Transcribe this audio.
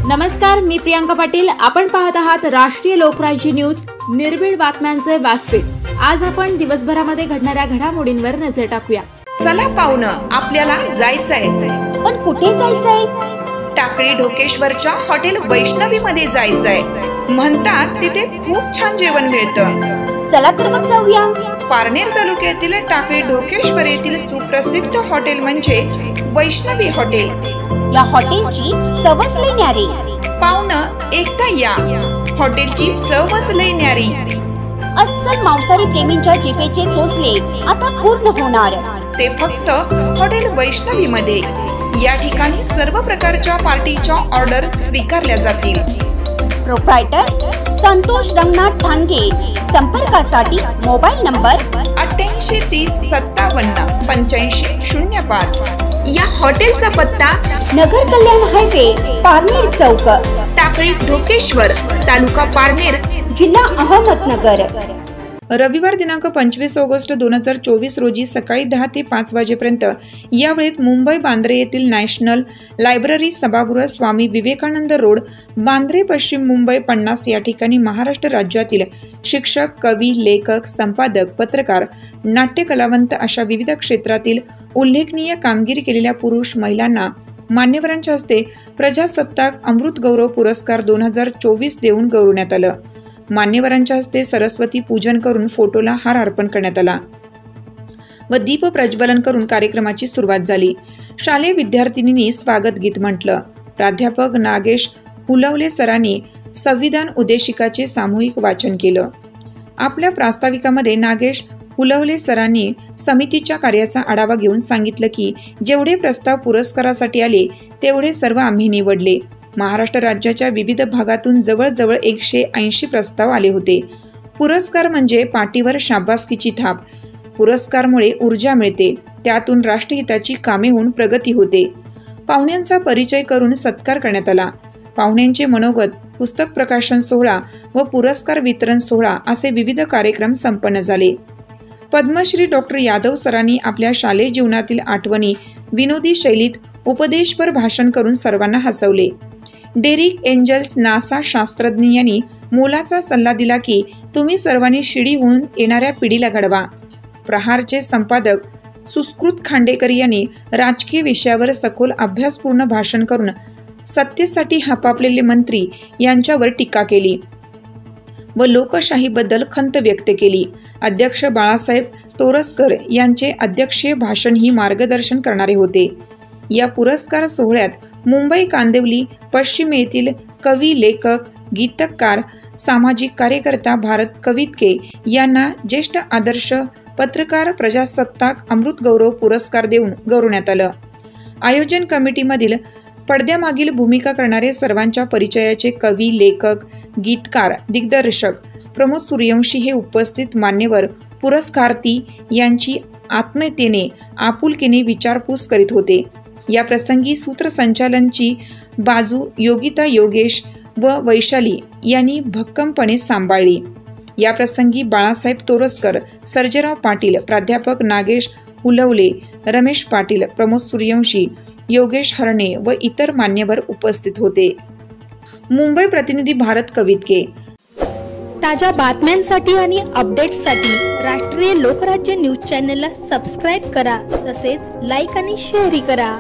नमस्कार, मी प्रियांका पाटील। आपण पाहत आहात राष्ट्रीय लोकराज्य न्यूज, निर्भीड बातम्यांचे व्यासपीठ। आज आपण दिवसभरामध्ये घडणाऱ्या घडामोडींवर नजर टाकूया। चला पाहुणं, आपल्याला जायचंय। पण कुठे जायचंय? टाकळी ढोकेश्वरच्या हॉटेल वैष्णवी मध्ये जायचंय। म्हणतात तिथे खूप छान जेवण मिळतं। चला तर मग जाऊया। पारनेर तालुक्यातील टाकळी ढोकेश्वर येथील सुप्रसिद्ध हॉटेल म्हणजे वैष्णवी हॉटेल। या हॉटेलची चवच लई न्यारी। पाहुणं, एकदा या, हॉटेलची चवच लई न्यारी। अस्सल मांसाहारी प्रेमींच्या जिभेचे चोचले आता पूर्ण होणार, ते फक्त हॉटेल वैष्णवी मध्ये। या ठिकाणी सर्व प्रकारच्या पार्टीच्या ऑर्डर स्वीकारल्या जातील। प्रोप्रायटर संतोष रंगनाथ ठाणगे। संपर्कासाठी मोबाईल नंबर 88 30 57 85 05। या हॉटेलचा पत्ता नगर कल्याण हायवे, पारनेर चौक, टाकळी ढोकेश्वर, तालुका पारनेर, जिल्हा अहमदनगर। रविवार दिनांक 25 ऑगस्ट 2024 रोजी सकाळी 10 ते 5 वाजेपर्यंत या वेळेत मुंबई बांद्रे येथील नॅशनल लायब्ररी सभागृह, स्वामी विवेकानंद रोड, बांद्रे, पश्चिम मुंबई 50 या ठिकाणी महाराष्ट्र राज्यातील शिक्षक, कवी, लेखक, संपादक, पत्रकार, नाट्य कलावंत अशा विविध क्षेत्रातील उल्लेखनीय कामगिरी केलेल्या पुरुष महिलांना मान्यवरांच्या हस्ते प्रजासत्ताक अमृत गौरव पुरस्कार 2024 देऊन गौरवण्यात आलं। मान्यवरांच्या हस्ते सरस्वती पूजन करून फोटोला हार अर्पण करण्यात आला व दीप प्रज्वलन करून कार्यक्रमाची सुरुवात झाली। शालेय विद्यार्थिनींनी स्वागत गीत म्हटलं। प्राध्यापक नागेश हुलवले सरांनी संविधान उद्देशिकाचे सामूहिक वाचन केलं। आपल्या प्रास्ताविकामध्ये नागेश हुलवले सरांनी समितीच्या कार्याचा आढावा घेऊन सांगितलं की जेवढे प्रस्ताव पुरस्कारासाठी आले तेवढे सर्व आम्ही निवडले। महाराष्ट्र राज्याच्या विविध भागातून जवळजवळ 180 प्रस्ताव आले होते। पुरस्कार म्हणजे पाठीवर शाबासकीची थाप। पुरस्कारमुळे ऊर्जा मिळते, त्यातून राष्ट्रहिताची कामे होऊन प्रगती होते। पाहुण्यांचा परिचय करून सत्कार करण्यात आला। पाहुण्यांचे मनोगत, पुस्तक प्रकाशन सोहळा व पुरस्कार वितरण सोहळा असे विविध कार्यक्रम संपन्न झाले। पद्मश्री डॉक्टर यादव सरांनी आपल्या शालेय जीवनातील आठवणी विनोदी शैलीत उपदेशपर भाषण करून सर्वांना हसवले। डेरिक एंजल्स नासा शास्त्रज्ञ यांनी मोलाचा सल्ला दिला की तुम्ही सर्वांनी शिडी होऊन येणाऱ्या पिढीला घडवा। प्रहारचे संपादक सुस्कृत खांडेकर यांनी राजकीय विषयावर सखोल अभ्यासपूर्ण भाषण करून सत्तेसाठी हपापलेले मंत्री यांच्यावर टीका केली व लोकशाहीबद्दल खंत व्यक्त केली। अध्यक्ष बाळासाहेब तोरसकर यांचे अध्यक्षीय भाषण ही मार्गदर्शन करणारे होते। या पुरस्कार सोहळ्यात मुंबई कांदिवली पश्चिम येथील कवी, लेखक, गीतकार, सामाजिक कार्यकर्ता भारत कवितके यांना ज्येष्ठ आदर्श पत्रकार प्रजासत्ताक अमृत गौरव पुरस्कार देऊन गौरवण्यात आलं। आयोजन कमिटीमधील पडद्यामागील भूमिका करणारे सर्वांच्या परिचयाचे कवी, लेखक, गीतकार, दिग्दर्शक प्रमोद सूर्यवंशी हे उपस्थित मान्यवर पुरस्कार्थी यांची आत्मीयतेने, आपुलकीने विचारपूस करीत होते। या प्रसंगी सूत्रसंचालनची बाजू योगिता योगेश व वैशाली यांनी भक्कमपणे सांभाळली। या प्रसंगी बाळासाहेब तोरसकर, सर्जेराव पाटील, प्राध्यापक नागेश हुलवले, रमेश पाटील, प्रमोद सूर्यवंशी, योगेश हरणे व इतर मान्यवर उपस्थित होते। मुंबई प्रतिनिधी भारत कवितके। ताज्या बातम्यांसाठी आणि अपडेट्ससाठी राष्ट्रीय लोकराज्य न्यूज चॅनलला सबस्क्राईब करा, तसेच लाईक आणि शेअरही करा।